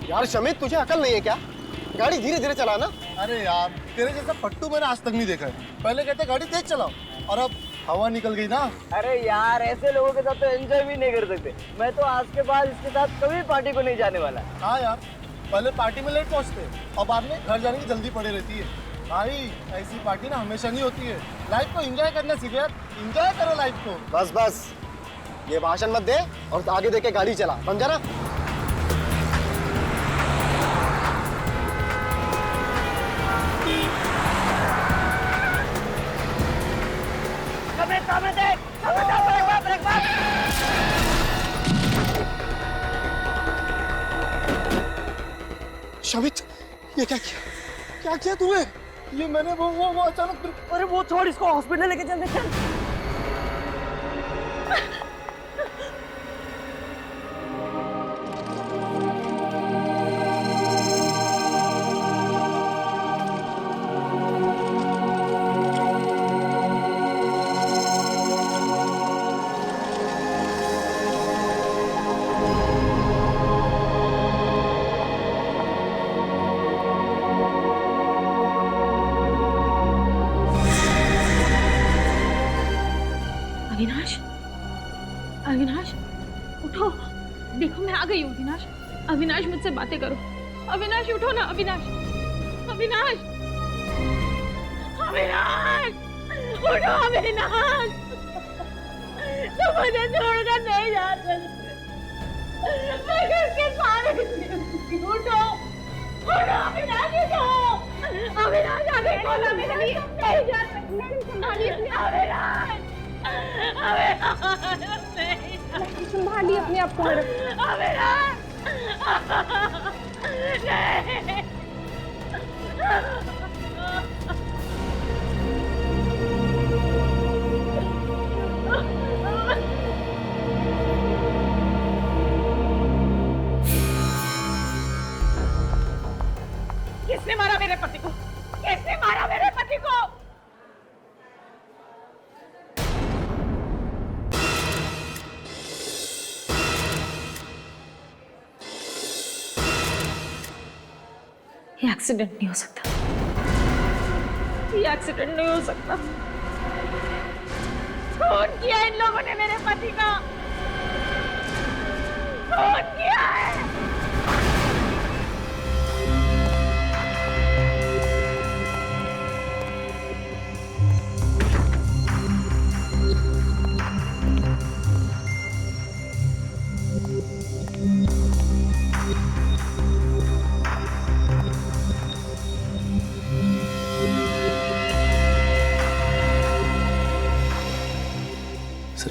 यार शमित, तुझे अकल नहीं है क्या? गाड़ी धीरे धीरे चलाना। अरे यार, तेरे जैसा पट्टू मैंने आज तक नहीं देखा है। पहले कहते गाड़ी तेज चलाओ और अब हवा निकल गई ना। अरे यार, ऐसे लोगों के साथ तो एंजॉय भी नहीं कर सकते। मैं तो आज के बाद इसके साथ कभी पार्टी को नहीं जाने वाला। हाँ यार, पहले पार्टी में लेट पहुंचते और बाद में घर जाने की जल्दी पड़ी रहती है। भाई ऐसी पार्टी ना हमेशा नहीं होती है। लाइफ को एंजॉय करना सीखो यार, एंजॉय करो लाइफ को। बस बस, ये भाषण मत दे और आगे देख के गाड़ी चला, समझा ना? शमित, ये क्या किया? क्या किया तूने? ये मैंने वो अचानक। अरे वो छोड़, इसको हॉस्पिटल लेके चलते। चल अविनाश, अविनाश उठो। देखो मैं आ गई हूँ अविनाश। अविनाश मुझसे बातें करो। अविनाश उठो ना। अविनाश, अविनाश, अविनाश उठो। अविनाश, तुम मुझे छोड़कर नहीं जा सकते। मैं किसके सहारे जीऊंगी? उठो, उठो अविनाश, उठो। अविनाश आगे खोलो, मेरे लिए नहीं जा सकते। अविनाश, संभालिए अपने आप को। किसने मारा मेरे पति को? किसने मारा मेरे पति को? ये एक्सीडेंट नहीं हो सकता। ये एक्सीडेंट नहीं हो सकता। कौन किया इन लोगों ने मेरे पति का? कौन किया है?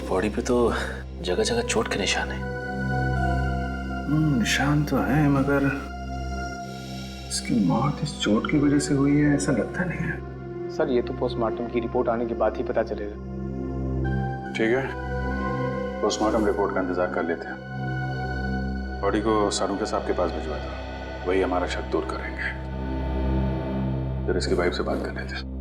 बॉडी पे तो जगह जगह चोट के निशान है। निशान तो है, मगर इसकी मौत इस चोट की वजह से हुई है ऐसा लगता नहीं है। सर ये तो पोस्टमार्टम की रिपोर्ट आने के बाद ही पता चलेगा। ठीक है, पोस्टमार्टम रिपोर्ट का इंतजार कर लेते हैं। बॉडी को सारूके साहब के पास भिजवा दो, वही हमारा शक दूर करेंगे। फिर इसकी वाइफ से बात कर लेते हैं।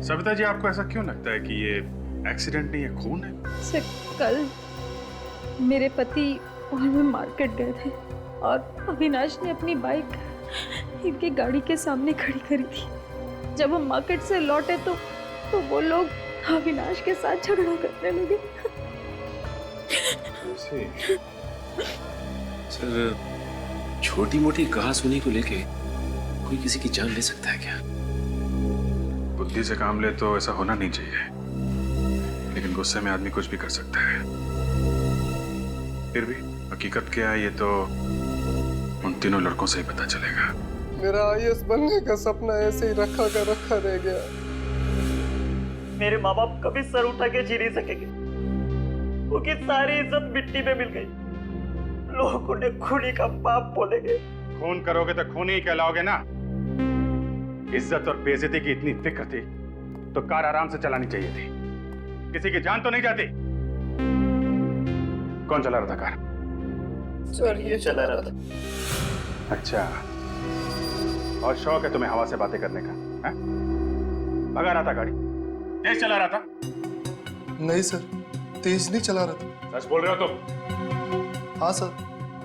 सविता जी, आपको ऐसा क्यों लगता है कि ये एक्सीडेंट नहीं है, खून है? सर, कल मेरे पति और मैं मार्केट गए थे और अविनाश ने अपनी बाइक इनकी गाड़ी के सामने खड़ी करी थी। जब हम मार्केट से लौटे तो वो लोग अविनाश के साथ झगड़ा करने लगे। सर, छोटी मोटी कहासुनी को लेके कोई किसी की जान ले सकता है क्या? बुद्धि से काम ले तो ऐसा होना नहीं चाहिए, लेकिन गुस्से में आदमी कुछ भी कर सकता है। फिर भी हकीकत क्या है ये तो उन तीनों लड़कों से ही पता चलेगा। मेरा आईएएस बनने का सपना ऐसे ही रखा का रखा रह गया। मेरे माँ बाप कभी सर उठा के जी नहीं सकेंगे। उनकी सारी इज्जत मिट्टी में मिल गई। लोग उन्हें खूनी का बाप बोलेंगे। खून करोगे तो खूनी ही कहलाओगे ना। इज्जत और बेइज्जती की इतनी फिक्र थी तो कार आराम से चलानी चाहिए थी, किसी की जान तो नहीं जाती। कौन चला रहा था कार? सर, ये चला रहा था। अच्छा, और शौक है तुम्हें हवा से बातें करने का? हैं? भगा रहा था गाड़ी, तेज चला रहा था? नहीं सर, तेज नहीं चला रहा था। सच बोल रहे हो तुम? हाँ सर,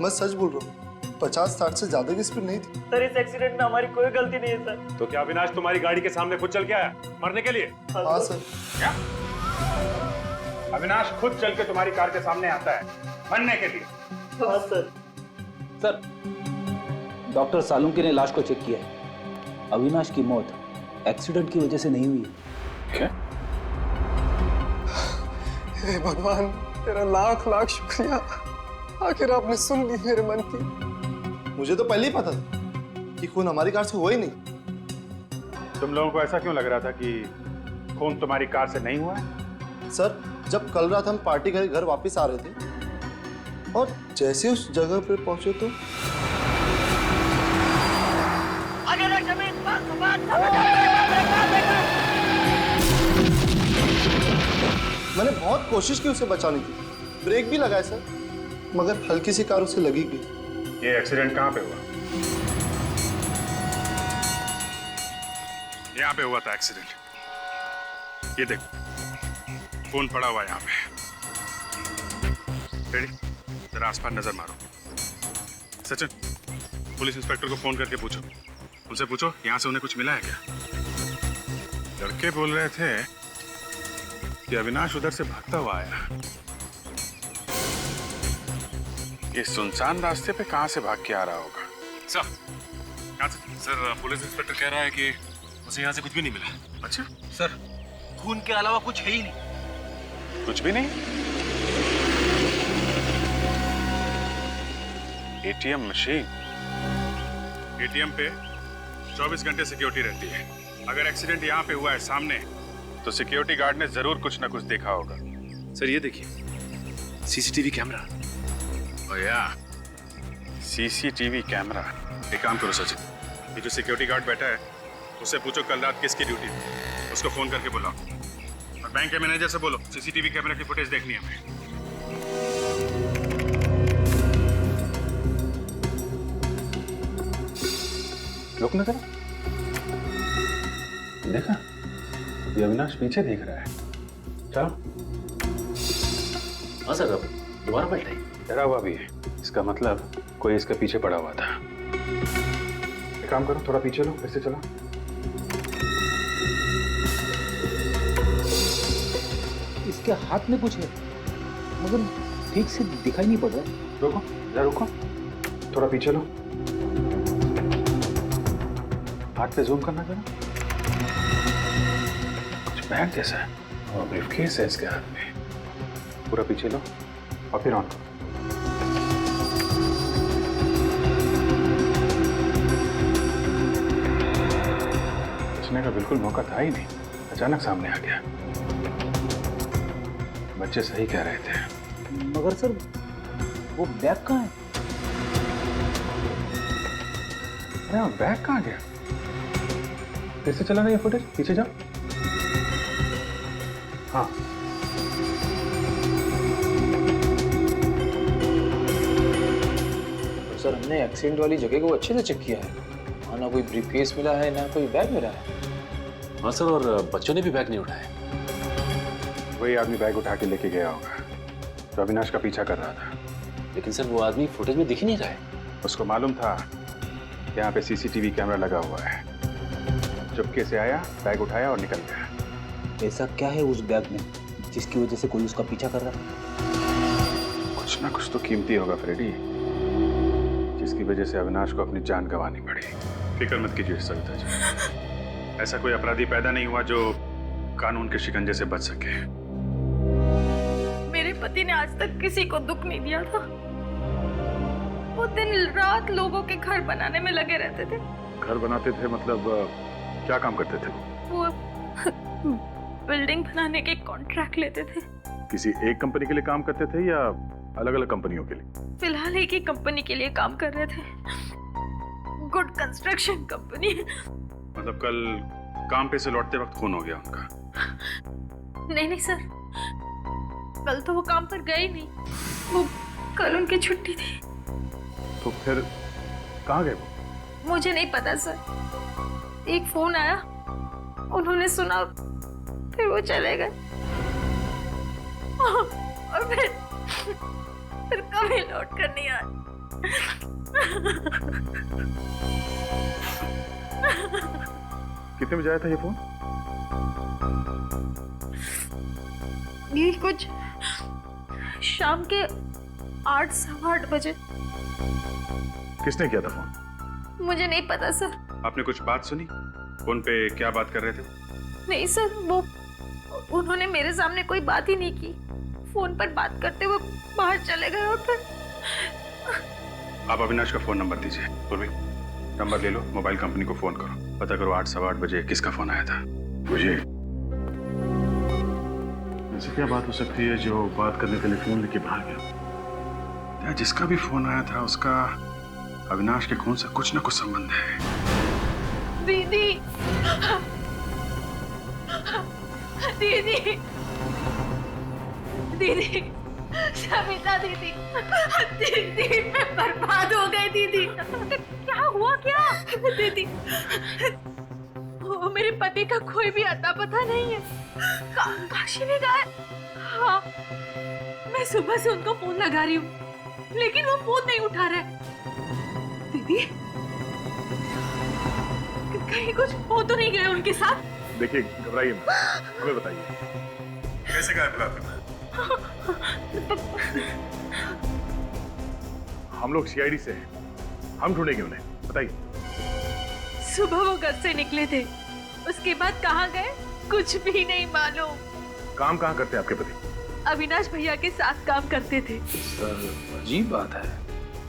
मैं सच बोल रहा हूँ। 50-60 से ज्यादा की स्पीड नहीं थी। सर इस एक्सीडेंट में हमारी कोई गलती नहीं है सर। तो क्या अविनाश तुम्हारी गाड़ी के सामने खुद चल के आया मरने के लिए? हाँ सर। क्या? अविनाश खुद चल के तुम्हारी कार के सामने आता है मरने के लिए? हाँ सर। सर, डॉक्टर सालुंके ने लाश को चेक किया है। अविनाश की मौत एक्सीडेंट की वजह से नहीं हुई है। क्या? हे भगवान, तेरा लाख लाख शुक्रिया, आखिर आपने सुन ली मेरे मन की। मुझे तो पहले ही पता था कि खून हमारी कार से हुआ ही नहीं। तुम लोगों को ऐसा क्यों लग रहा था कि खून तुम्हारी कार से नहीं हुआ है? सर, जब कल रात हम पार्टी करके घर वापस आ रहे थे और जैसे उस जगह पे पहुंचे तो मैंने बहुत कोशिश की उसे बचाने की, ब्रेक भी लगाए सर, मगर हल्की सी कार उसे लगी गई। ये एक्सीडेंट कहाँ पे हुआ? यहाँ पे हुआ था एक्सीडेंट। ये देखो खून पड़ा हुआ है यहाँ पे। रेडी? जरा आसपास नजर मारो। सचिन, पुलिस इंस्पेक्टर को फोन करके पूछो, उनसे पूछो यहाँ से उन्हें कुछ मिला है क्या? लड़के बोल रहे थे कि अविनाश उधर से भागता हुआ आया। इस सुनसान रास्ते पे कहाँ से भाग के आ रहा होगा? सर, पुलिस इंस्पेक्टर कह रहा है कि उसे यहाँ से कुछ भी नहीं मिला। अच्छा सर, खून के अलावा कुछ है ही नहीं। कुछ भी नहीं? ATM machine. एटीएम पे 24 घंटे सिक्योरिटी रहती है। अगर एक्सीडेंट यहाँ पे हुआ है सामने, तो सिक्योरिटी गार्ड ने जरूर कुछ ना कुछ देखा होगा। सर ये देखिए, सीसीटीवी कैमरा। या सीसीटीवी कैमरा। एक काम करो सचिन, ये जो सिक्योरिटी गार्ड बैठा है उससे पूछो कल रात किसकी ड्यूटी थी, उसको फोन करके बुलाओ। और बैंक के मैनेजर से बोलो सीसीटीवी कैमरा की फुटेज देखनी है हमें। रुक ना जरा, देखा ये अविनाश पीछे देख रहा है। चलो। हाँ सर, अब दोबारा पलटाई। डरा हुआ भी है, इसका मतलब कोई इसके पीछे पड़ा हुआ था। एक काम करो, थोड़ा पीछे लो, फिर से चलो। इसके हाथ में कुछ है, मगर ठीक से दिखाई नहीं पड़ रहा। रुको, जरा रुको, थोड़ा पीछे लो। हाथ पे जूम करना जरा। कुछ बैग जैसा है और ब्रीफकेस है इसके हाथ में। पूरा पीछे लो और फिर ऑन करो। बचने का बिल्कुल मौका था ही नहीं, अचानक सामने आ गया। बच्चे सही कह रहे थे। मगर सर, वो बैग कहाँ है? अरे बैग कहाँ गया? फिर से चला ना ये फुटेज, पीछे जाओ। हाँ, सर, हमने एक्सीडेंट वाली जगह को अच्छे से चेक किया है। वहाँ ना कोई ब्रीफकेस मिला है, ना कोई बैग मिला है। हाँ सर, और बच्चों ने भी बैग नहीं उठाया। वही आदमी बैग उठा के लेके गया होगा तो अविनाश का पीछा कर रहा था। लेकिन सर वो आदमी फुटेज में दिख ही नहीं रहा है। उसको मालूम था यहाँ पे सीसीटीवी कैमरा लगा हुआ है। चुपके से आया, बैग उठाया और निकल गया। ऐसा क्या है उस बैग में जिसकी वजह से कोई उसका पीछा कर रहा है? कुछ ना कुछ तो कीमती होगा फ्रेडी, जिसकी वजह से अविनाश को अपनी जान गंवानी पड़ी। फिक्र मत कीजिए सविता जी, ऐसा कोई अपराधी पैदा नहीं हुआ जो कानून के शिकंजे से बच सके। मेरे पति ने आज तक किसी को दुख नहीं दिया था। वो दिन रात लोगों के घर बनाने में लगे रहते थे। घर बनाते थे मतलब क्या काम करते थे? वो बिल्डिंग बनाने के कॉन्ट्रैक्ट लेते थे। किसी एक कंपनी के लिए काम करते थे या अलग अलग कंपनियों के लिए? फिलहाल एक ही कंपनी के लिए काम कर रहे थे, गुड कंस्ट्रक्शन कंपनी। मतलब कल काम पे से लौटते वक्त खून हो गया उनका? नहीं सर, कल तो वो काम पर गए ही नहीं। वो कल उनकी छुट्टी थी। तो फिर कहाँ गए वो? मुझे नहीं पता सर। एक फोन आया उन्होंने सुना, फिर वो चले गए और फिर कभी लौट कर नहीं आए। कितने बजे आया था ये फोन? ये कुछ शाम के 8 सवा 8 बजे। किसने किया था फोन? मुझे नहीं पता सर। आपने कुछ बात सुनी? फोन पे क्या बात कर रहे थे? नहीं सर, वो उन्होंने मेरे सामने कोई बात ही नहीं की। फोन पर बात करते हुए बाहर चले गए और फिर। आप अविनाश का फोन नंबर दीजिए। पूर्वी, नंबर ले लो, मोबाइल कंपनी को फोन करो, पता करो 8 सवा 8 बजे किसका फोन आया था। मुझे ऐसी क्या बात हो सकती है जो बात करने के लिए फोन लेके बाहर गया? जिसका भी फोन आया था उसका अविनाश के खून से कुछ ना कुछ संबंध है। दीदी, दीदी, दीदी, सविता दीदी, दीदी मैं बर्बाद हो गई दीदी। क्या हुआ क्या? दीदी, वो मेरे पति का कोई भी अता पता नहीं है। काशी में गए। हाँ, मैं सुबह से उनको फोन लगा रही हूँ, लेकिन वो फोन नहीं उठा रहे। दीदी, कहीं कुछ हो तो नहीं गया उनके साथ? देखिए, घबराइए मत, हमें बताइए कैसे गायब रहा? हम लोग सीआईडी से हैं, हम ढूंढेंगे उन्हें, बताइए। सुबह वो घर से निकले थे, उसके बाद कहाँ गए कुछ भी नहीं मालूम। काम कहाँ करते हैं आपके पति? अविनाश भैया के साथ काम करते थे। सर, अजीब बात है,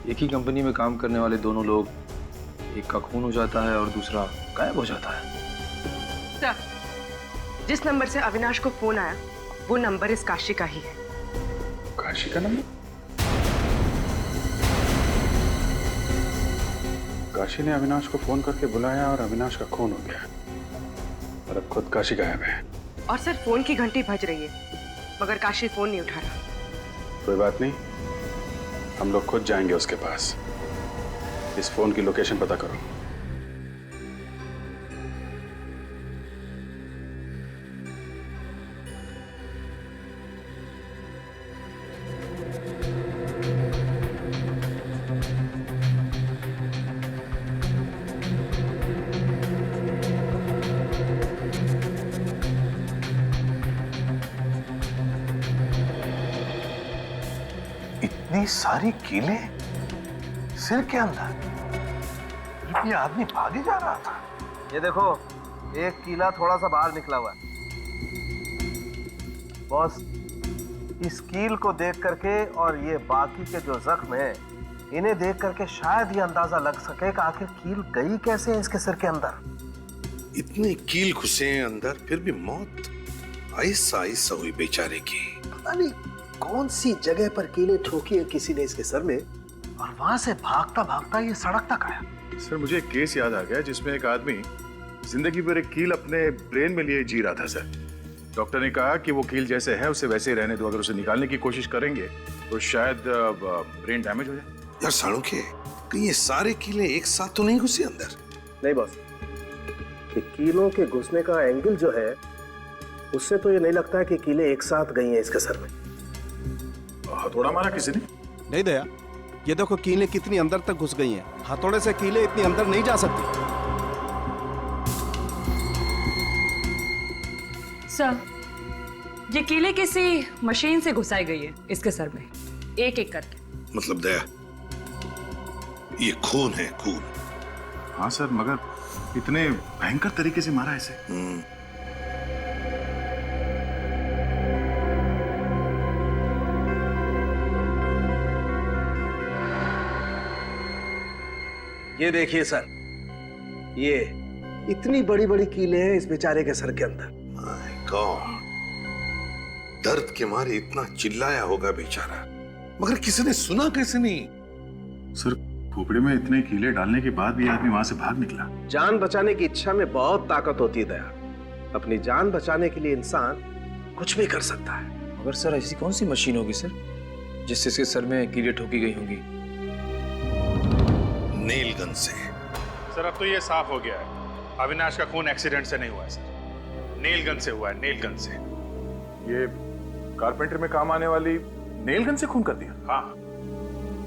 एक ही कंपनी में काम करने वाले दोनों लोग, एक का खून हो जाता है और दूसरा गायब हो जाता है। सर, जिस नंबर से अविनाश को फोन आया वो नंबर इस काशी का ही है। काशी का नंबर? काशी ने अविनाश को फोन करके बुलाया और अविनाश का खून हो गया, और अब खुद काशी गायब है। और सर, फोन की घंटी बज रही है मगर काशी फोन नहीं उठा रहा। कोई बात नहीं, हम लोग खुद जाएंगे उसके पास। इस फोन की लोकेशन पता करो। इतनी सारी कीलें सिर के अंदर, ये आदमी भागे जा रहा था। ये देखो, एक कीला थोड़ा सा बाहर निकला हुआ है। बॉस, इस कील को देख करके और ये बाकी के जो जख्म है, इन्हें देख करके शायद ये अंदाजा लग सके कि आखिर कील गई कैसे है इसके सिर के अंदर। इतने कील घुसे हैं अंदर, फिर भी मौत आहिस्ता आहिस्ता हुई बेचारे की। पता नहीं कौन सी जगह पर कीलें ठोकी है किसी ने इसके सर में, और वहां से भागता भागता ये सड़क तक आया। सर, मुझे एक केस याद आ गया जिसमें एक आदमी जिंदगी भर एक कील अपने ब्रेन में लिए जी रहा था। सर, डॉक्टर ने कहा कि वो कील जैसे है उसे वैसे ही रहने दो, अगर उसे निकालने की कोशिश करेंगे तो शायद ब्रेन डैमेज हो जाए। यार सालुंखे, कहीं ये सारे कीले एक साथ तो नहीं घुसे अंदर? नहीं बॉस, ये कीलों के घुसने का एंगल जो है, उससे तो ये नहीं लगता है कि कीलें एक साथ गई हैं इसके सर में। हथौड़ा मारा किसी ने? नहीं दया, ये देखो कीलें कितनी अंदर तक घुस गई हैं। हथौड़े से कीलें इतनी अंदर नहीं जा सकती। सर, ये कीलें किसी मशीन से घुसाई गई है इसके सर में, एक एक करके। मतलब दया, ये खून है, खून। हाँ सर, मगर इतने भयंकर तरीके से मारा इसे। ये देखिए सर, ये इतनी बड़ी बड़ी कीलें हैं इस बेचारे के सर के अंदर। माय गॉड, दर्द के मारे इतना चिल्लाया होगा बेचारा, मगर किसी ने सुना कैसे नहीं? सर, खोपड़ी में इतने कीले डालने के बाद भी आदमी वहां से भाग निकला। जान बचाने की इच्छा में बहुत ताकत होती है दया। अपनी जान बचाने के लिए इंसान कुछ भी कर सकता है। मगर सर, ऐसी कौन सी मशीन होगी सर जिससे इसके सर में कीलें ठोकी गई होंगी? नेल गन से। सर, अब तो ये साफ हो गया है अविनाश का खून एक्सीडेंट से नहीं हुआ है सर, नेल गन से हुआ है, नेल गन से। ये कारपेंटर में काम आने वाली नेल गन से खून कर दिया? हाँ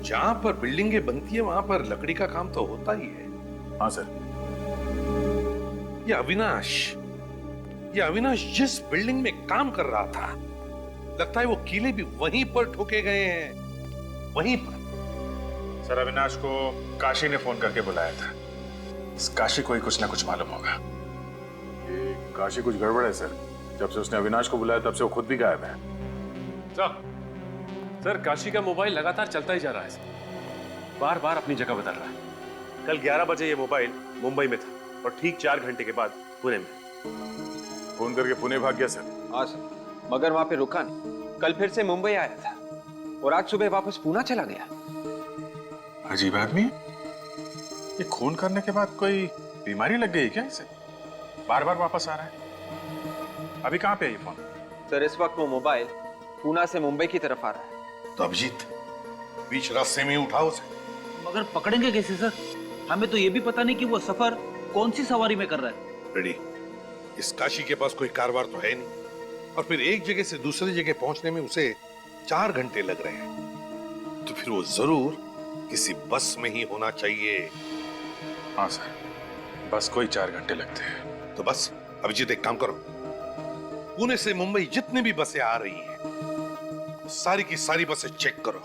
जहां पर बिल्डिंगें बनती है वहां पर लकड़ी का काम तो होता ही है। हाँ सर। ये अविनाश जिस बिल्डिंग में काम कर रहा था, लगता है वो कीले भी वहीं पर ठोके गए हैं, वहीं पर। सर अविनाश को काशी ने फोन करके बुलाया था। इस काशी को ही कुछ ना कुछ मालूम होगा। ये काशी कुछ गड़बड़ है सर। जब से उसने अविनाश को बुलाया तब से वो खुद भी गायब है। सर काशी का मोबाइल लगातार चलता ही जा रहा है सर, बार बार अपनी जगह बदल रहा है। कल 11 बजे ये मोबाइल मुंबई में था और ठीक 4 घंटे के बाद पुणे में। फोन करके पुणे भाग गया सर? हाँ सर, मगर वहां पे रुका नहीं। कल फिर से मुंबई आया था और आज सुबह वापस पूना चला गया। अजीब आदमी। ये खून करने के बाद कोई बीमारी लग गई क्या इसे? बार बार वापस आ रहा है। अभी कहाँ पे है ये फोन? सर इस वक्त वो मोबाइल पूना से मुंबई की तरफ आ रहा है। तो अभिजीत बीच रास्ते में उठाओ उसे। मगर पकड़ेंगे कैसे सर? हमें तो ये भी पता नहीं कि वो सफर कौन सी सवारी में कर रहा है। रेडी, इस काशी के पास कोई कारवार तो है नहीं, और फिर एक जगह से दूसरी जगह पहुंचने में उसे 4 घंटे लग रहे हैं, तो फिर वो जरूर किसी बस में ही होना चाहिए। हाँ सर, बस को ही 4 घंटे लगते हैं। तो बस अभिजीत एक काम करो, पुणे से मुंबई जितनी भी बसें आ रही हैं, सारी की सारी बसें चेक करो।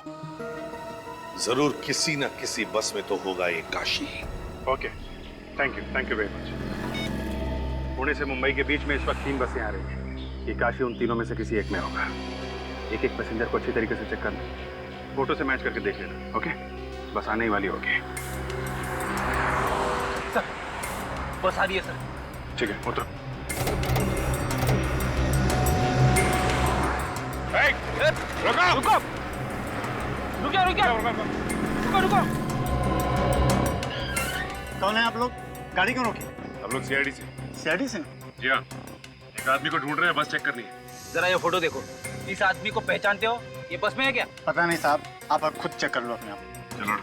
जरूर किसी ना किसी बस में तो होगा ये Kashi. Okay, thank you very much. Pune से मुंबई के बीच में इस वक्त 3 बसें आ रही हैं। ये काशी उन तीनों में से किसी एक में होगा। एक एक पैसेंजर को अच्छी तरीके से चेक करना, फोटो से मैच करके देख लेना। ओके, बस आने ही वाली होगी। सर बस आ रही है सर। ठीक है, उतरो। रुको कौन है आप लोग? गाड़ी क्यों रोकी? हम लोग सीआईडी से। सीआईडी से? जी हाँ, एक आदमी को ढूंढ रहे हैं, बस चेक करनी है। जरा ये फोटो देखो, इस आदमी को पहचानते हो? ये बस में है क्या? पता नहीं साहब, आप खुद चेक कर लो अपने आप। चलो।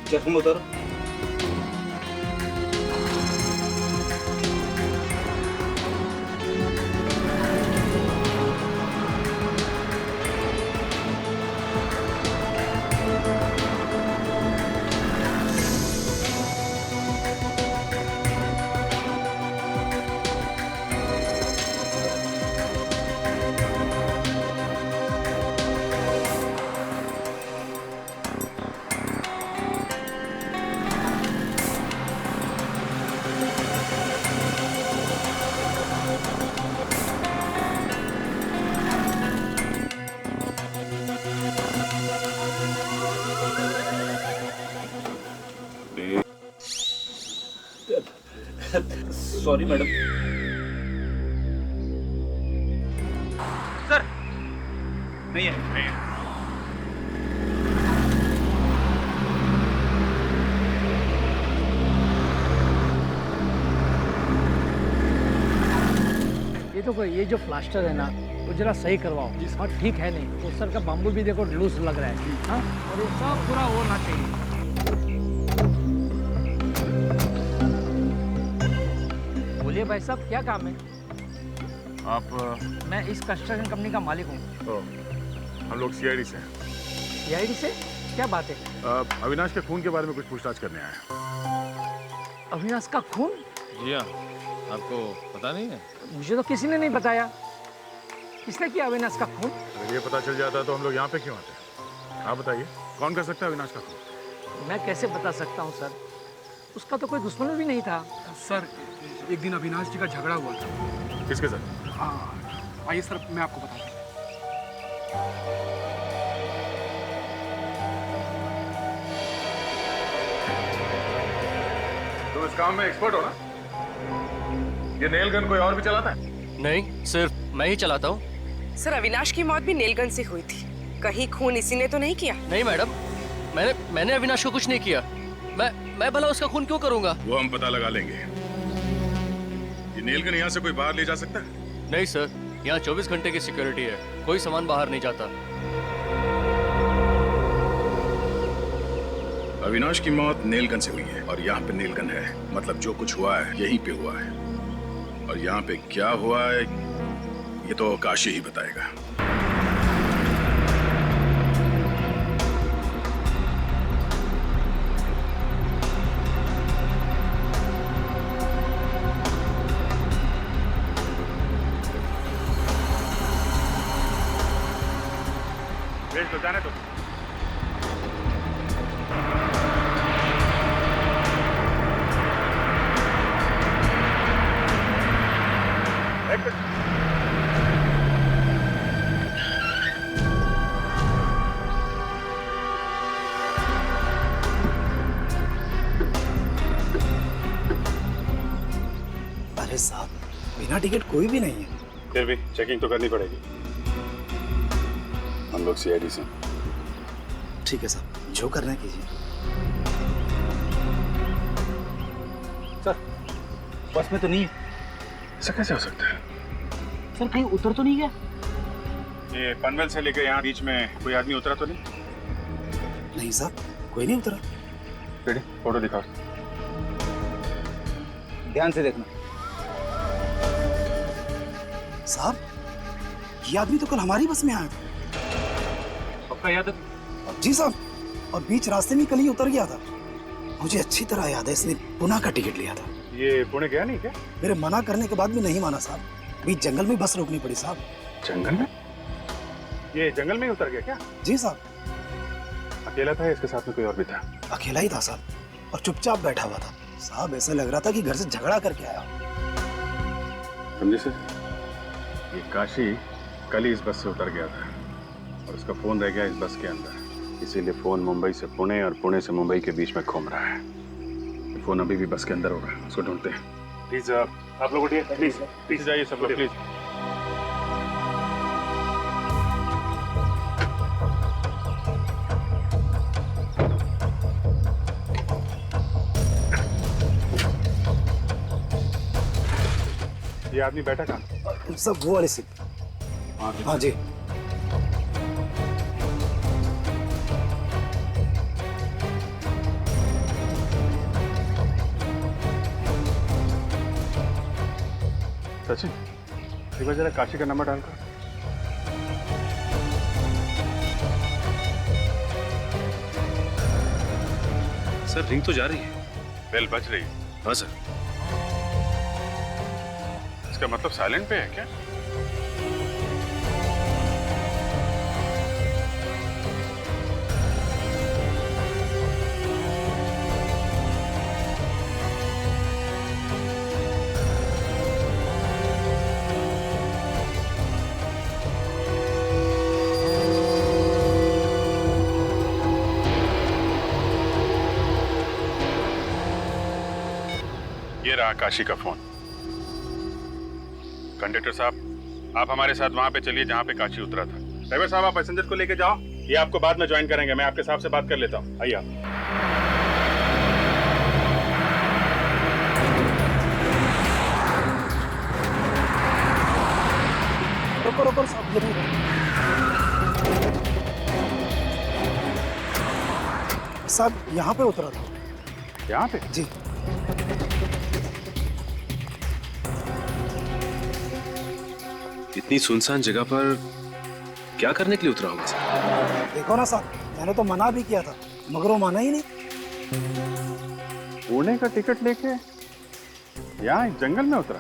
चश्मा उतारो। Sorry madam. सर नहीं है। ये तो ये जो प्लास्टर है ना, वो जरा सही करवाओ। हाँ ठीक है नहीं तो सर का बाम्बू भी देखो लूज लग रहा है। हाँ, और ये सब पूरा होना चाहिए। बोलिए भाई साहब, क्या काम है? आप? मैं इस कंस्ट्रक्शन कंपनी का मालिक हूँ। हम लोग सीआईडी से। सीआईडी से? क्या बात है? अविनाश के खून के बारे में कुछ पूछताछ करने आए हैं। अविनाश का खून? जी हाँ, आपको पता नहीं है? मुझे तो किसी ने नहीं बताया। किसने किया अविनाश का खून? अगर ये पता चल जाता तो हम लोग यहाँ पे क्यों आते? आप बताइए, कौन कर सकता है अविनाश का खून? मैं कैसे बता सकता हूँ सर, उसका तो कोई दुश्मन भी नहीं था। सर एक दिन अविनाश जी का झगड़ा हुआ था। किसके साथ? आइए सर, मैं आपको बताता हूँ। तुम इस काम में एक्सपर्ट हो ना? ये नेल गन कोई और भी चलाता है? नहीं, सिर्फ मैं ही चलाता हूँ। सर अविनाश की मौत भी नेल गन से हुई थी, कहीं खून इसी ने तो नहीं किया? नहीं मैडम, मैंने अविनाश को कुछ नहीं किया। मैं भला उसका खून क्यों करूंगा? वो हम पता लगा लेंगे। ये नेल गन यहाँ से कोई बाहर ले जा सकता है? नहीं सर, यहाँ 24 घंटे की सिक्योरिटी है, कोई सामान बाहर नहीं जाता। अविनाश की मौत नेल गन से हुई है और यहाँ पे नेल गन है, मतलब जो कुछ हुआ है यहीं पे हुआ है। और यहाँ पे क्या हुआ है ये तो काशी ही बताएगा। भेज दो, जाने दो। अरे साहब, बिना टिकट कोई भी नहीं है। फिर भी चेकिंग तो करनी पड़ेगी। हम लोग सीआईडी से। ठीक है साहब, जो करना है कीजिए। सर, बस में तो नहीं है। ऐसा कैसे हो सकता है? सर, कहीं उतर तो नहीं गया? ये पनवेल से लेकर यहाँ बीच में कोई आदमी उतरा तो नहीं? नहीं साहब, कोई नहीं उतरा। रेडी, फोटो दिखाओ। ध्यान से देखना। साहब, ये आदमी तो कल हमारी बस में आया था। पक्का याद है? जी साहब, और बीच रास्ते में कल ही उतर गया था। मुझे अच्छी तरह याद है, इसने पुणे का टिकट लिया था। ये पुणे गया नहीं क्या? मेरे मना करने के बाद भी नहीं माना साहब। बीच जंगल में बस रोकनी पड़ी साहब। जंगल में? ये जंगल में ही उतर गया क्या? जी साहब। अकेला था या इसके साथ में कोई और भी था? अकेला ही था साहब, और चुपचाप बैठा हुआ था साहब। ऐसा लग रहा था कि घर से झगड़ा करके आया। समझे सर, ये काशी कल ही इस बस से उतर गया था और उसका फोन रह गया इस बस के अंदर। इसीलिए फोन मुंबई से पुणे और पुणे से मुंबई के बीच में घूम रहा है। फोन अभी भी बस के अंदर होगा, उसको ढूंढते हैं। प्लीज आप लोग उठिए, प्लीज प्लीज जाइए सब लोग, प्लीज। ये आदमी बैठा कहाँ? सब वो वाले सीट। हाँ जी। सचिन, एक बार जरा काशी का नंबर डालकर। सर, रिंग तो जा रही है। बेल बज रही है। हाँ सर। इसका मतलब साइलेंट पे है क्या? ये रहा काशी का फोन। कंडक्टर साहब, आप हमारे साथ वहां पे चलिए जहां पे काशी उतरा था। ड्राइवर साहब, आप पैसेंजर को लेके जाओ, ये आपको बाद में ज्वाइन करेंगे। मैं आपके साहब से बात कर लेता हूँ, आइए आप। रुको रुको साहब, साहब यहाँ पे उतरा था। यहाँ पे? जी। इतनी सुनसान जगह पर क्या करने के लिए उतरा होगा सर? देखो ना साहब, मैंने तो मना भी किया था मगर वो माना ही नहीं। पुणे का टिकट लेके यहाँ जंगल में उतरा?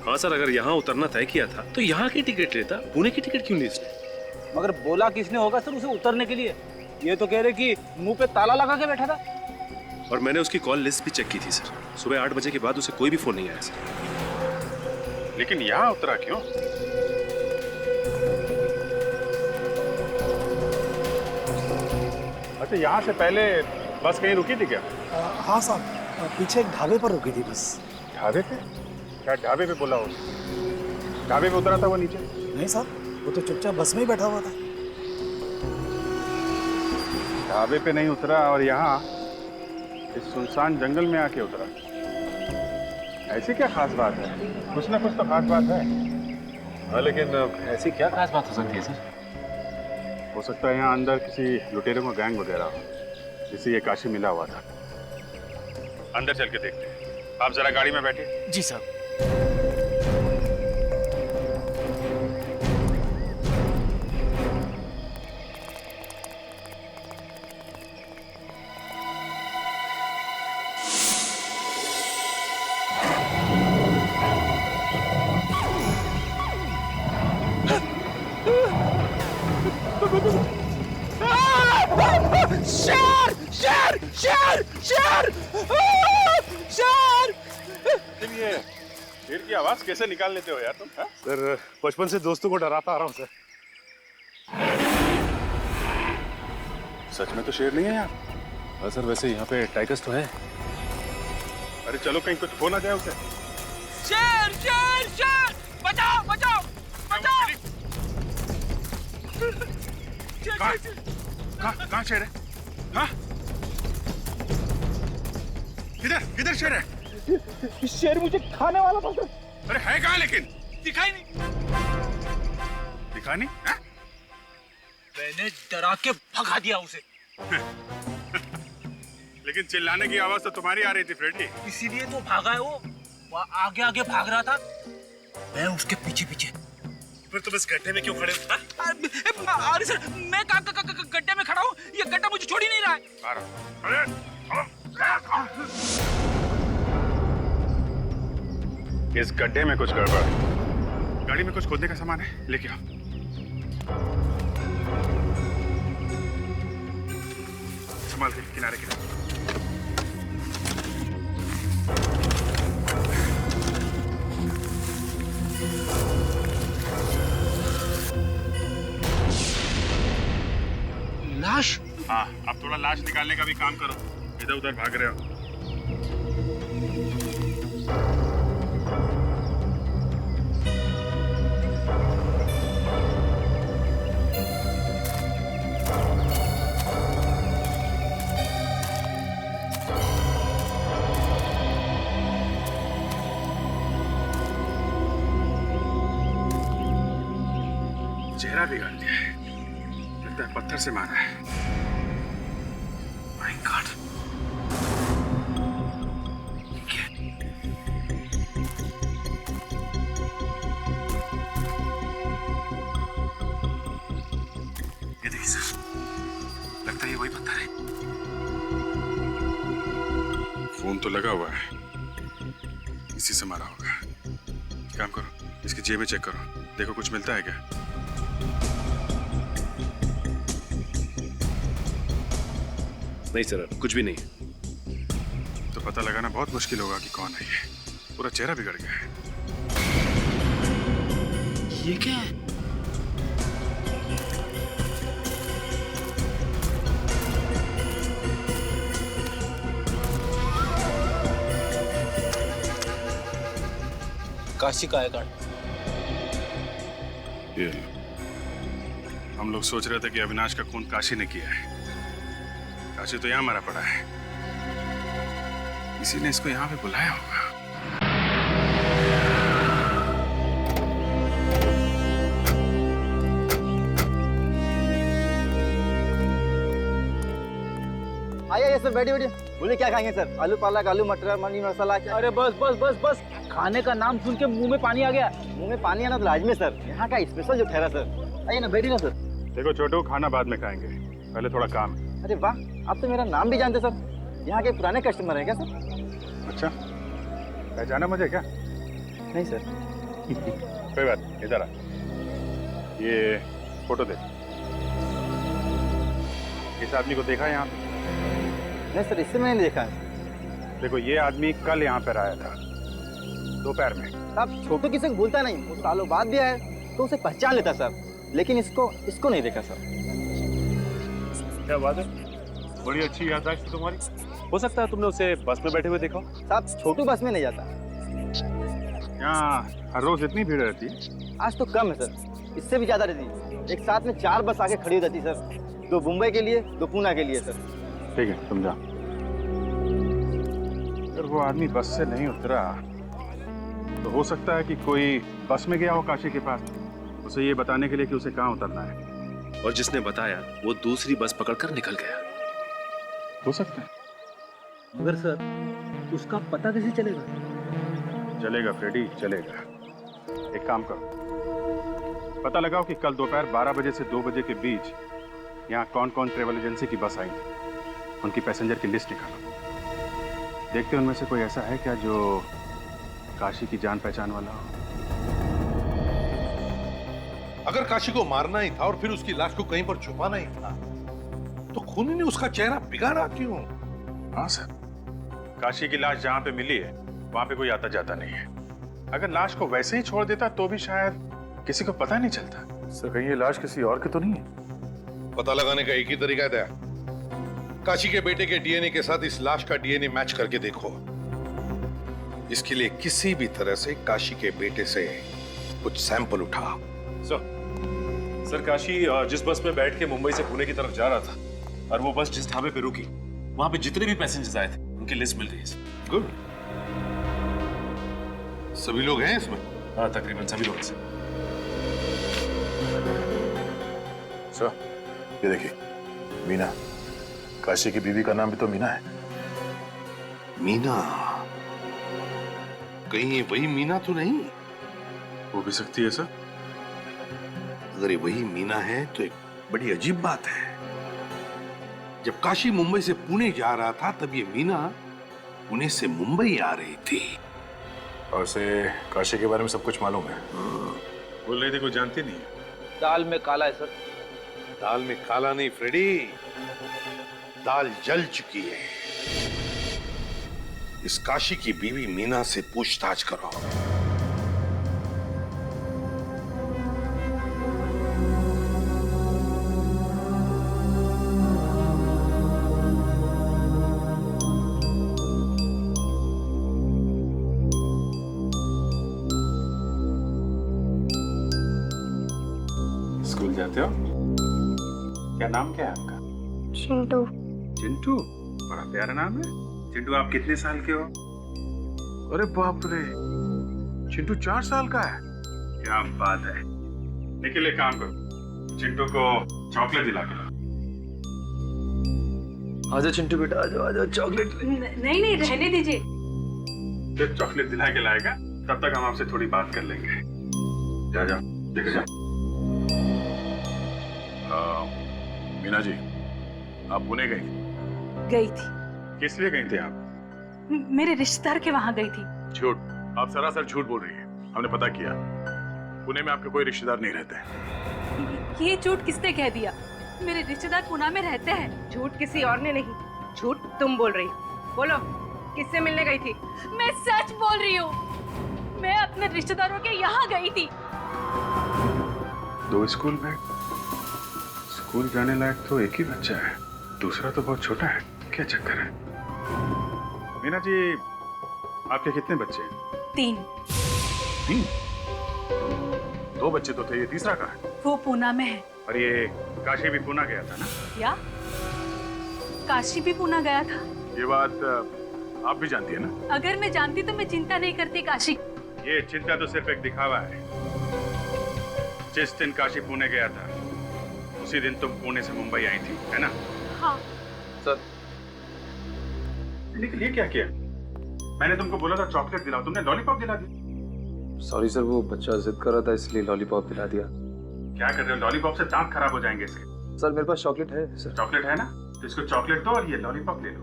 हाँ सर, अगर यहाँ उतरना तय किया था तो यहाँ की टिकट लेता, पुणे की टिकट क्यों ली इसने? मगर बोला किसने होगा सर उसे उतरने के लिए? ये तो कह रहे कि मुंह पे ताला लगा के बैठा था। और मैंने उसकी कॉल लिस्ट भी चेक की थी सर। सुबह 8 बजे के बाद उसे कोई भी फोन नहीं आया सर। लेकिन यहाँ उतरा क्यों? अच्छा, यहाँ से पहले बस कहीं रुकी थी क्या? हाँ साहब, पीछे एक ढाबे पर रुकी थी बस। ढाबे पे? क्या ढाबे पे बोला हो? ढाबे पे उतरा था वो नीचे? नहीं साहब, वो तो चुपचाप बस में ही बैठा हुआ था। ढाबे पे नहीं उतरा और यहाँ इस सुनसान जंगल में आके उतरा। ऐसी क्या खास बात है? कुछ ना कुछ तो खास बात है। हाँ, लेकिन ऐसी क्या खास बात हो सकती है सर? हो सकता है यहाँ अंदर किसी लुटेरों का गैंग वगैरह हो, जिसे ये काशी मिला हुआ था। अंदर चल के देखते हैं। आप जरा गाड़ी में बैठिए। जी साहब। शेर शेर शेर शेर शेर! ये शेर की आवाज कैसे निकाल लेते हो यार तुम? सर, बचपन से दोस्तों को डराता आ रहा हूँ सर। सच में तो शेर नहीं है यार। हाँ सर, वैसे यहाँ पे टाइगर्स तो है। अरे चलो, कहीं कुछ हो ना जाए उसे। शेर शेर शेर! बचाओ बचाओ बचाओ! कहाँ शेर है? हाँ? किधर किधर शेर है? शेर मुझे खाने वाला था सर। अरे है कहाँ लेकिन? दिखाई नहीं। दिखा नहीं? हाँ? मैंने डरा के भगा दिया उसे। लेकिन चिल्लाने की आवाज तो तुम्हारी आ रही थी फ्रेडी। इसीलिए तो भागा है वो आगे आगे भाग रहा था, मैं उसके पीछे पीछे। फिर तुम इस गड्ढे में क्यों खड़े हो? अरे सर, मैं गड्ढे में खड़ा हूँ, ये गड्ढा मुझे छोड़ ही नहीं रहा है। इस गड्ढे में कुछ गड़बड़। गाड़ी में कुछ खोदने का सामान है, लेके आओ। संभाल के, किनारे किनारे। लाश? हाँ, अब थोड़ा लाश निकालने का भी काम करो। इधर उधर भाग रहे हो। चेहरा बिगाड़ दिया है, लगता है पत्थर से मारा है। My God! ये देखिए सर, लगता है ये वही पत्थर है। खून तो लगा हुआ है, इसी से मारा होगा। काम करो, इसकी जेब में चेक करो, देखो कुछ मिलता है क्या। नहीं सर, कुछ भी नहीं। तो पता लगाना बहुत मुश्किल होगा कि कौन है ये। पूरा चेहरा बिगड़ गया है। ये क्या है? काशी का है कार्ड। ये लो। हम लोग सोच रहे थे कि अविनाश का खून काशी ने किया है। काशी तो यहाँ मरा पड़ा है, इसी ने इसको यहाँ पे बुलाया होगा। आइए सर, बैठिए बैठिए। बोले क्या खाएंगे सर? आलू पालक, आलू मटर, मनी मसाला। अरे बस बस बस बस, खाने का नाम सुन के मुंह में पानी आ गया। मुंह में पानी आना तो लाजमी सर, यहाँ का स्पेशल जो ठहरा सर। आइए ना, बैठिए ना सर। देखो छोटू, खाना बाद में खाएंगे, पहले थोड़ा काम है। अरे वाह, आप तो मेरा नाम भी जानते सर। यहाँ के पुराने कस्टमर हैं क्या सर? अच्छा, पहचाना मुझे क्या? नहीं सर। कोई बात नहीं, इधर आ। ये फोटो दे। इस आदमी को देखा यहाँ? नहीं सर, इससे मैंने देखा है। देखो, ये आदमी कल यहाँ पर आया था, दोपहर में। साहब, छोटू किसी को भूलता नहीं, वो सालों बाद भी आया तो उसे पहचान लेता सर, लेकिन इसको नहीं देखा सर। क्या बात है, बड़ी अच्छी याददाश्त है तुम्हारी। हो सकता है तुमने उसे बस में बैठे हुए देखा। साहब, छोटू बस में नहीं जाता। यहाँ हर रोज इतनी भीड़ रहती है? आज तो कम है सर, इससे भी ज्यादा रहती है। एक साथ में 4 बस आके खड़ी हो जाती सर, 2 मुंबई के लिए, 2 पूना के लिए सर। ठीक है, तुम जाओ। वो आदमी बस से नहीं उतरा तो हो सकता है कि कोई बस में गया हो काशी के पास, उसे ये बताने के लिए कि उसे कहाँ उतरना है। और जिसने बताया वो दूसरी बस पकड़कर निकल गया। हो सकता है। मगर सर उसका पता कैसे चलेगा? चलेगा फ्रेडी, चलेगा। एक काम करो, पता लगाओ कि कल दोपहर 12 बजे से 2 बजे के बीच यहाँ कौन कौन ट्रेवल एजेंसी की बस आई थी, उनकी पैसेंजर की लिस्ट निकालो। देखते हैं उनमें से कोई ऐसा है क्या जो काशी की जान पहचान वाला हो। अगर काशी को मारना ही था और फिर उसकी लाश को कहीं पर छुपाना ही था, तो खूनी ने उसका चेहरा बिगाड़ा क्यों? हाँ सर, काशी की लाश जहाँ पे मिली है वहां पे कोई आता जाता नहीं है। अगर लाश को वैसे ही छोड़ देता तो भी शायद किसी को पता नहीं चलता। सर कहीं ये लाश किसी और की तो नहीं है? पता लगाने का एक ही तरीका है, काशी के बेटे के डीएनए के साथ इस लाश का डीएनए मैच करके देखो। इसके लिए किसी भी तरह से काशी के बेटे से कुछ सैंपल उठा। सर काशी जिस बस में बैठ के मुंबई से पुणे की तरफ जा रहा था और वो बस जिस ढाबे पे रुकी वहां पे जितने भी पैसेंजर्स आए थे उनकी लिस्ट मिल गई है। गुड, सभी लोग हैं इसमें? हाँ तकरीबन सभी लोग हैं। सर ये देखिए, मीना, काशी की बीवी का नाम भी तो मीना है। मीना? कहीं ये वही मीना तो नहीं? हो भी सकती है सर। अगर ये वही मीना है तो एक बड़ी अजीब बात है। जब काशी मुंबई से पुणे जा रहा था तब ये मीना पुणे से मुंबई आ रही थी। और से काशी के बारे में सब कुछ मालूम है। बोल रही थी कोई जानती नहीं है। दाल में काला है सर। दाल में काला नहीं फ्रेडी, दाल जल चुकी है। इस काशी की बीवी मीना से पूछताछ करो। स्कूल जाते हो? क्या नाम क्या है आपका? चिंटू। चिंटू? बड़ा प्यारा नाम है। चिंटू आप कितने साल के हो? अरे बाप रे, चिंटू 4 साल का है। क्या बात है। निखिल एक काम करो, चिंटू को चॉकलेट दिला के लाओ। आजा चिंटू बेटा, आजा आजा, चॉकलेट। नहीं नहीं रहने दीजिए। जब चॉकलेट दिला के लाएगा तब तक हम आपसे थोड़ी बात कर लेंगे। जा जाओ, देखो जाओ। मीना जी, आप पुणे गई थी। किस लिए गई थी आप? मेरे रिश्तेदार के वहां गई थी। झूठ, आप सरासर झूठ बोल रही हैं। हमने पता किया, पुणे में आपके कोई रिश्तेदार नहीं रहते। ये झूठ किसने कह दिया? मेरे रिश्तेदार पुणे में रहते हैं। झूठ किसी और ने नहीं, झूठ तुम बोल रही। बोलो, किससे मिलने गई थी? मैं सच बोल रही हूँ। मैं अपने रिश्तेदारों के यहाँ गई थी। 2 स्कूल बैग? स्कूल जाने लायक तो एक ही बच्चा है, दूसरा तो बहुत छोटा है। क्या चक्कर है? मीना जी, आपके कितने बच्चे हैं? 3। 3? 2 बच्चे तो थे, ये तीसरा कहाँ है? वो पुणे में है। और ये काशी भी पुणे गया था ना? क्या? काशी भी पुणे गया था? ये बात आप भी जानती है ना? अगर मैं जानती तो मैं चिंता नहीं करती काशी। ये चिंता तो सिर्फ एक दिखावा है। जिस दिन काशी पुणे गया था उसी दिन तुम पुणे से मुंबई आई थी, है ना? हाँ सर। लेकिन ये क्या किया? मैंने तुमको बोला था चॉकलेट दिलाओ, तुमने लॉलीपॉप दिला दी। सॉरी सर, वो बच्चा जिद कर रहा था इसलिए लॉलीपॉप दिला दिया। क्या कर रहे हो? लॉलीपॉप से दांत खराब हो जाएंगे इसके। सर मेरे पास चॉकलेट है सर। चॉकलेट है ना, तो इसको चॉकलेट दो और ये लॉलीपॉप ले लो।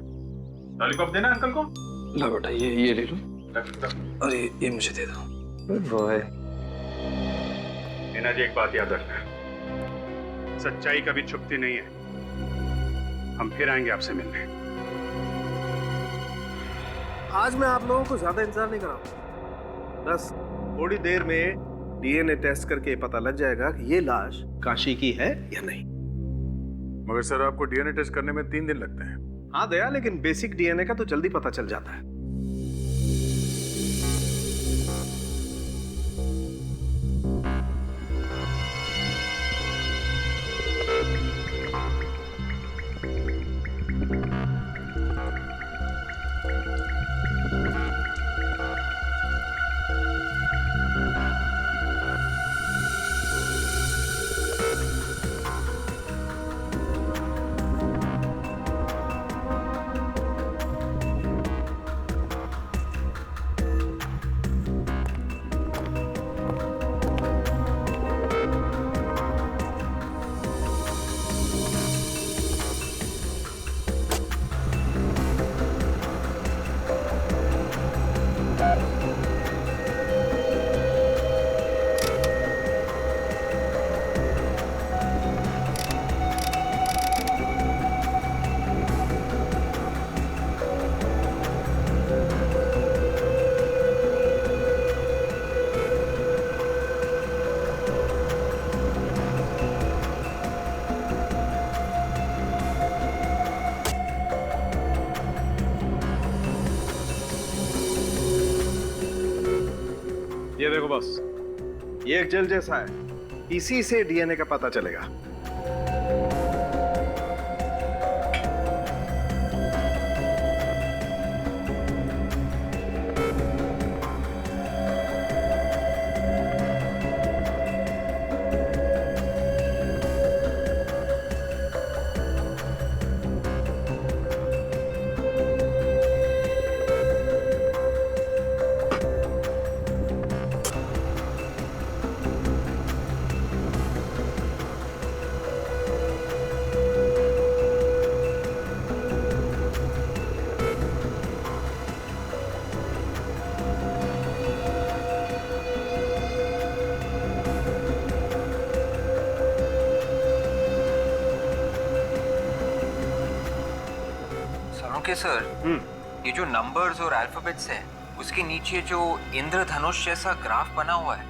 लॉलीपॉप देना अंकल को। लो बेटा, ये ले लो। अरे ये मुझे दे दो। Good boy. मीना जी, एक बात याद रखना, सच्चाई कभी छुपती नहीं है। हम फिर आएंगे आपसे मिलने। आज मैं आप लोगों को ज्यादा इंतजार नहीं कराऊंगा। बस थोड़ी देर में डीएनए टेस्ट करके पता लग जाएगा कि ये लाश काशी की है या नहीं। मगर सर, आपको डीएनए टेस्ट करने में 3 दिन लगते हैं। हाँ दया, लेकिन बेसिक डीएनए का तो जल्दी पता चल जाता है। ये देखो बस, ये एक जेल जैसा है, इसी से डीएनए का पता चलेगा। ओके सर, ये जो नंबर्स और अल्फाबेट्स है, उसके नीचे जो इंद्रधनुष जैसा ग्राफ बना हुआ है,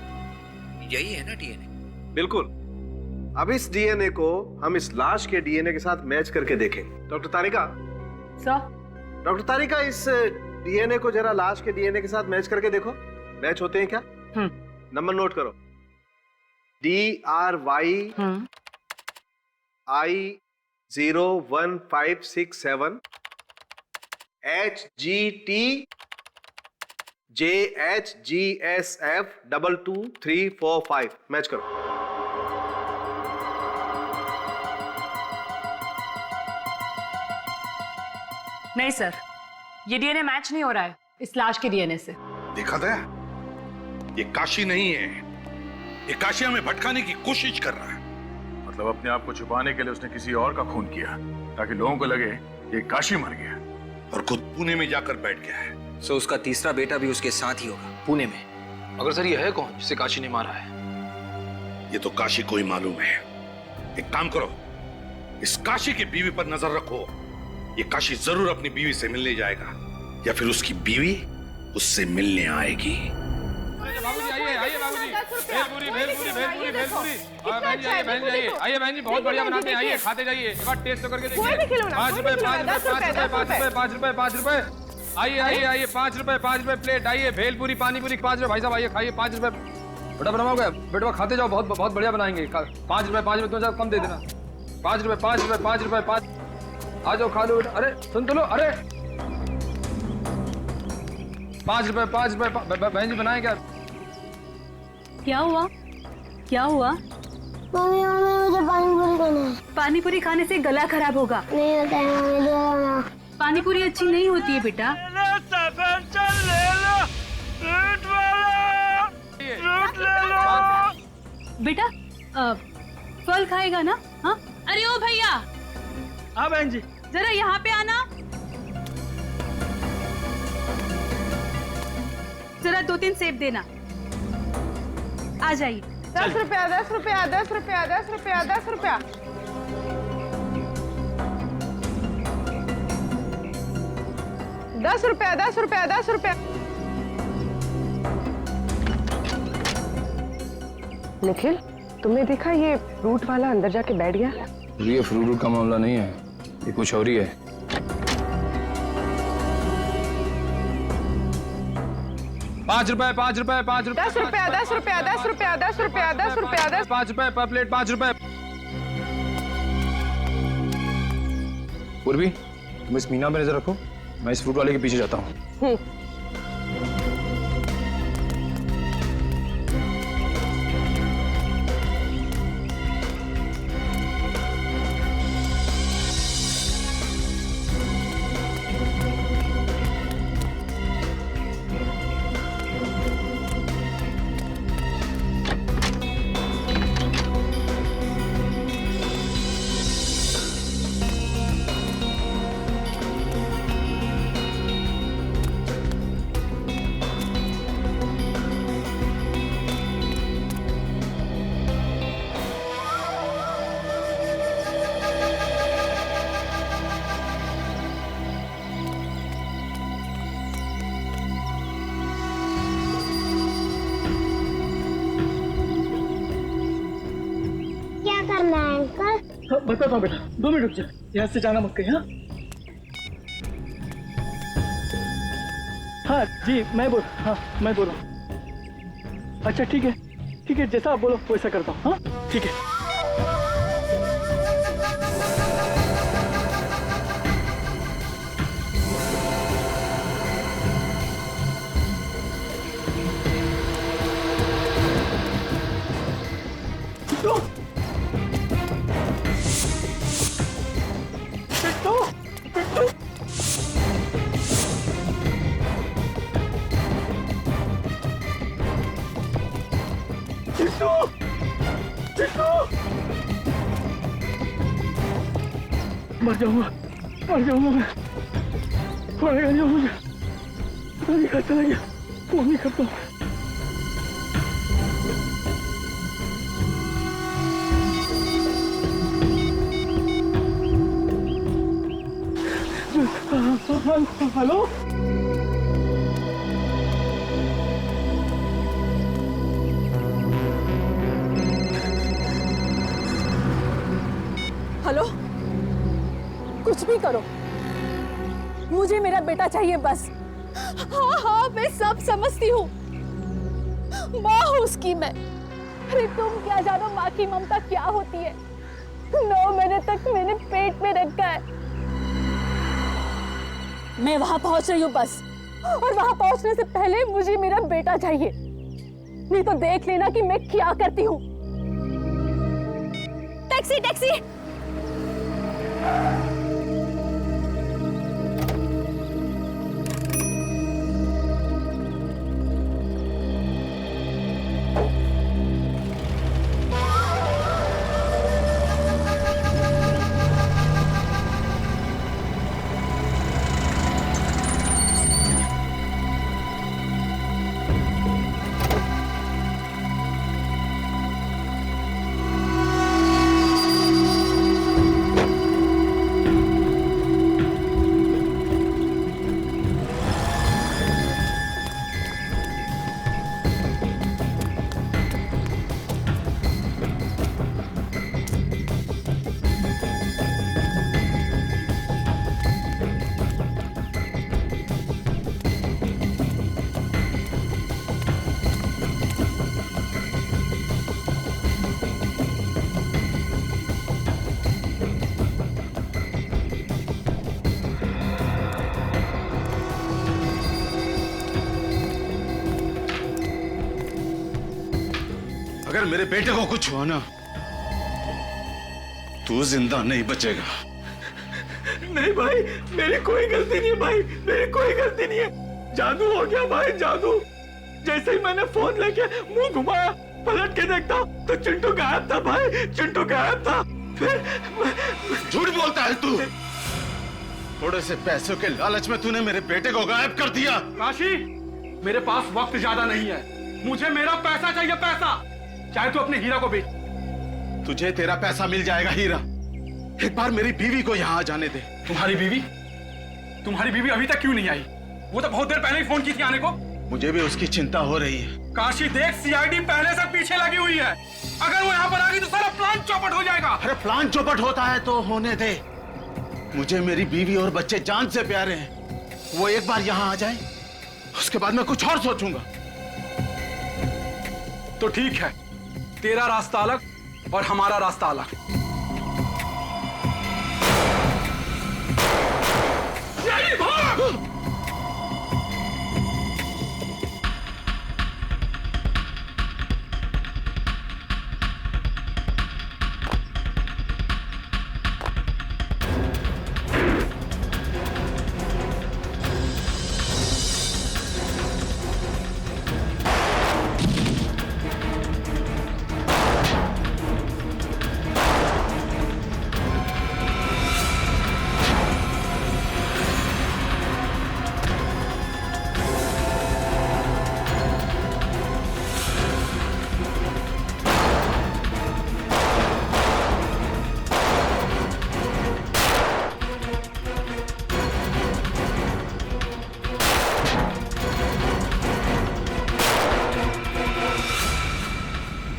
यही है ना डीएनए? बिल्कुल। अब इस डीएनए को हम इस लाश के डीएनए के साथ मैच करके देखेंगे। डॉक्टर तारिका। सर। डॉक्टर तारिका, इस डीएनए को जरा लाश के डीएनए के साथ मैच करके देखो, मैच होते हैं क्या? नंबर नोट करो। DRY I 01567 HGT JHGSF 22345 match करो। नहीं सर, ये डीएनए मैच नहीं हो रहा है इस लाश के डीएनए से। देखा था, ये काशी नहीं है, ये काशी हमें भटकाने की कोशिश कर रहा है। मतलब अपने आप को छुपाने के लिए उसने किसी और का खून किया ताकि लोगों को लगे ये काशी मर गया, और खुद पुणे में जाकर बैठ गया है। सो उसका तीसरा बेटा भी उसके साथ ही होगा पुणे में। मगर सर, ये है कौन जिसे काशी ने मारा है? ये तो काशी को ही मालूम है। एक काम करो, इस काशी की बीवी पर नजर रखो। ये काशी जरूर अपनी बीवी से मिलने जाएगा, या फिर उसकी बीवी उससे मिलने आएगी। बाबूजी आइए, आइए बाबूजी, भेलपुरी भेलपुरी भेलपुरी भेलपुरी, बहन जी आइए, बहन जी आइए, आइए बहन जी, बहुत बढ़िया बनाते हैं, आइए खाते जाइए, एक बार टेस्ट तो करके देखिए। 5 रुपए 5 रुपए 5 रुपए 5 रुपए 5 रुपए 5 रुपए, आइए आइए आइए, 5 रुपए प्लेट, आइए भेलपुरी पानीपुरी 5 रुपए। भाई साहब आइए खाइए, 5 रुपए। बेटा बनाओगे? बेटा खाते जाओ, बहुत बहुत बढ़िया बनाएंगे। 5 रुपए तुम कम दे देना। 5 रुपए 5 रुपए 5 रुपए 5, आ जाओ खा लो बेटा। अरे सुन तो लो, अरे 5 रुपए बहन जी बनाए क्या? क्या हुआ? क्या हुआ? मम्मी मुझे पानीपुरी खाना है। पानीपुरी खाने से गला खराब होगा। नहीं होता है मम्मी, दे दो ना। पानीपुरी अच्छी नहीं होती है बेटा। बेटा फल खाएगा ना? हाँ, अरे ओ भैया। हाँ बहन जी, जरा यहाँ पे आना। जरा 2-3 सेब देना। आ जाइए। 10 रुपया 10 रुपया 10 रुपया 10 रुपया 10 रुपया। 10 रुपया 10 रुपया 10 रुपया। निखिल, तुमने देखा ये फ्रूट वाला अंदर जाके बैठ गया? ये फ्रूट का मामला नहीं है, ये कुछ और ही है। पाँच रुपए 10 रुपया 10 रुपया 10 रुपया 10 रुपया 10 रुपया 10 5 रुपए पर प्लेट 5 रुपए। पूर्वी, तुम इस मीना पे नजर रखो, मैं इस फ्रूट वाले के पीछे जाता हूँ। बताता हूँ बेटा, 2 मिनट रुक जा, यहाँ से जाना मत कहीं। हाँ जी, मैं बोल रहा हूँ। अच्छा ठीक है, जैसा आप बोलो वैसा करता हूँ। हाँ ठीक है। मर जाऊंगा मैं। पड़ेगा नहीं मुझे, पता नहीं कहाँ चला गया। फोन नहीं करता हूँ। हेलो हेलो, कुछ भी करो, मुझे मेरा बेटा चाहिए बस। हाँ मैं सब समझती हूँ, माँ हूँ उसकी मैं। अरे तुम क्या जानो माँ की ममता क्या होती है। 9 महीने तक मैंने पेट में रखा है। मैं वहां पहुंच रही हूँ बस, और वहां पहुंचने से पहले मुझे मेरा बेटा चाहिए, नहीं तो देख लेना कि मैं क्या करती हूँ। Taxi taxi. अगर मेरे बेटे को कुछ हुआ ना, तू जिंदा नहीं बचेगा। नहीं भाई, मेरी कोई गलती नहीं है भाई, मेरी कोई गलती नहीं है। जादू हो गया भाई, जादू। जैसे ही मैंने फोन लेके मुंह घुमाया, पलट के देखता तो चिंटू गायब था भाई, चिंटू गायब था। फिर झूठ बोलता है तू। थोड़े से पैसों के लालच में तूने मेरे बेटे को गायब कर दिया। काशी, मेरे पास वक्त ज्यादा नहीं है, मुझे मेरा पैसा चाहिए, पैसा। चाहे तू अपने हीरा को बेच। तुझे तेरा पैसा मिल जाएगा हीरा। एक बार मेरी बीवी को यहाँ आ जाने दे। तुम्हारी बीवी? तुम्हारी बीवी अभी तक क्यों नहीं आई? वो तो बहुत देर पहले ही फोन की थी आने को। मुझे भी उसकी चिंता हो रही है। काशी देख, सीआईडी पहले से पीछे लगी हुई है। अगर वो यहाँ पर आ गई तो सारा प्लान चौपट हो जाएगा। अरे प्लान चौपट होता है तो होने दे। मुझे मेरी बीवी और बच्चे जान से प्यारे हैं। वो एक बार यहाँ आ जाए, उसके बाद मैं कुछ और सोचूंगा। तो ठीक है, तेरा रास्ता अलग और हमारा रास्ता अलग।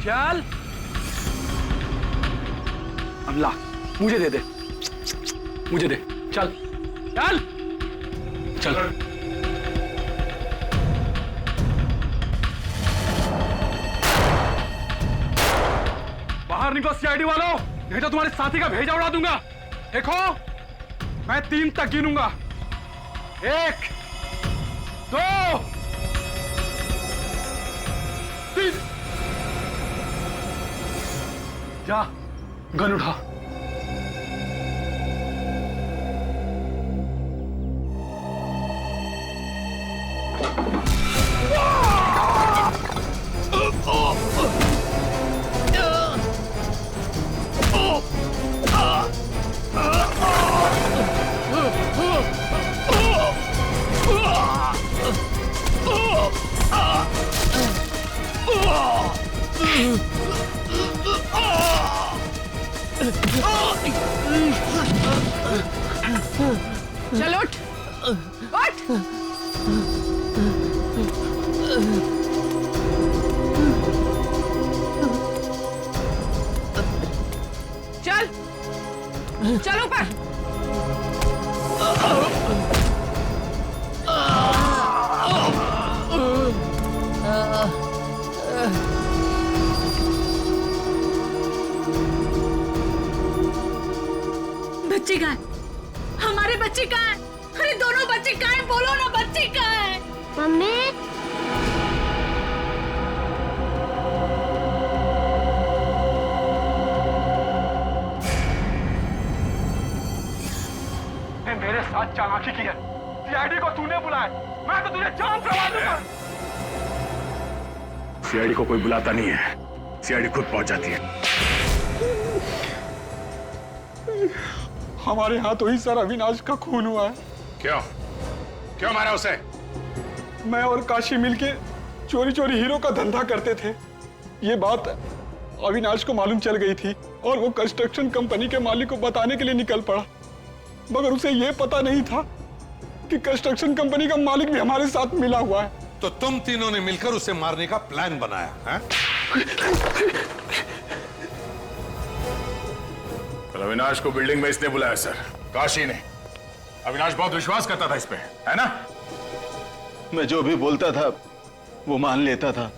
चल, अमला मुझे दे दे, मुझे दे। चल चल चल। निकलो सीआईडी वालों, नहीं तो तुम्हारे साथी का भेजा उड़ा दूंगा। देखो, मैं 3 तक गिनूंगा। 1 2 3। जा, गन उठा। चल उठ, उठ। चल, चल ऊपर। बच्चे कहाँ है? हमारे बच्चे कहाँ है? अरे दोनों बच्चे कहाँ है? बोलो ना, बच्चे कहाँ है? मम्मी मेरे साथ चालाकी की है। सीआईडी को तूने बुलाया, मैं तो तुझे जान से मार दूंगा। सीआईडी को कोई बुलाता नहीं है, सीआईडी खुद पहुंच जाती है। हमारे यहाँ तो ही सर अविनाश का खून हुआ है। क्यों? क्यों मारा उसे? मैं और काशी मिलके चोरी चोरी हीरो का धंधा करते थे। ये बात अविनाश को मालूम चल गई थी और वो कंस्ट्रक्शन कंपनी के मालिक को बताने के लिए निकल पड़ा, मगर उसे ये पता नहीं था कि कंस्ट्रक्शन कंपनी का मालिक भी हमारे साथ मिला हुआ है। तो तुम तीनों ने मिलकर उसे मारने का प्लान बनाया है? अविनाश को बिल्डिंग में इसने बुलाया सर, काशी ने। अविनाश बहुत विश्वास करता था इस पे, है ना? मैं जो भी बोलता था वो मान लेता था।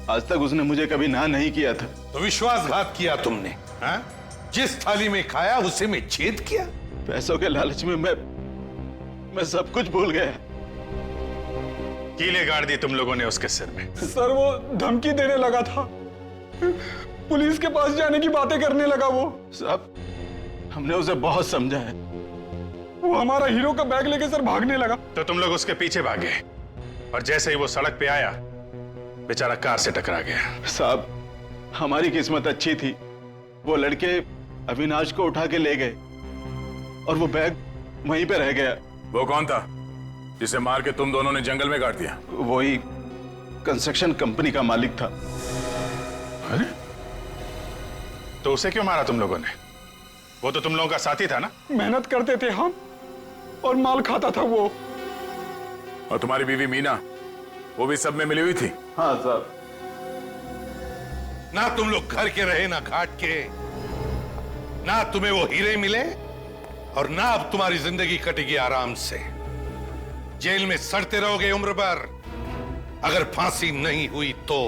आज तक उसने मुझे कभी ना नहीं किया था। तो विश्वासघात किया तुमने, है? जिस थाली में खाया उसी में छेद किया। पैसों के लालच में मैं सब कुछ भूल गया। कीले गाड़ दी तुम लोगों ने उसके सिर में। सर वो धमकी देने लगा था, पुलिस के पास जाने की बातें करने लगा। वो साहब, हमने उसे बहुत समझाया। वो हमारा हीरो का बैग लेके सर भागने लगा। तो तुम लोग उसके पीछे भागे और जैसे ही वो सड़क पे आया बेचारा कार से टकरा गया। साहब, हमारी किस्मत अच्छी थी, वो लड़के अविनाश को उठा के ले गए और वो बैग वहीं पे रह गया। वो कौन था जिसे मार के तुम दोनों ने जंगल में गाड़ दिया? वही कंस्ट्रक्शन कंपनी का मालिक था। अरे तो उसे क्यों मारा तुम लोगों ने? वो तो तुम लोगों का साथी था ना? मेहनत करते थे हम और माल खाता था वो। और तुम्हारी बीवी मीना, वो भी सब में मिली हुई थी? हाँ साहब। ना तुम लोग घर के रहे ना घाट के, ना तुम्हें वो हीरे मिले और ना अब तुम्हारी जिंदगी कटेगी आराम से। जेल में सड़ते रहोगे उम्र भर, अगर फांसी नहीं हुई तो।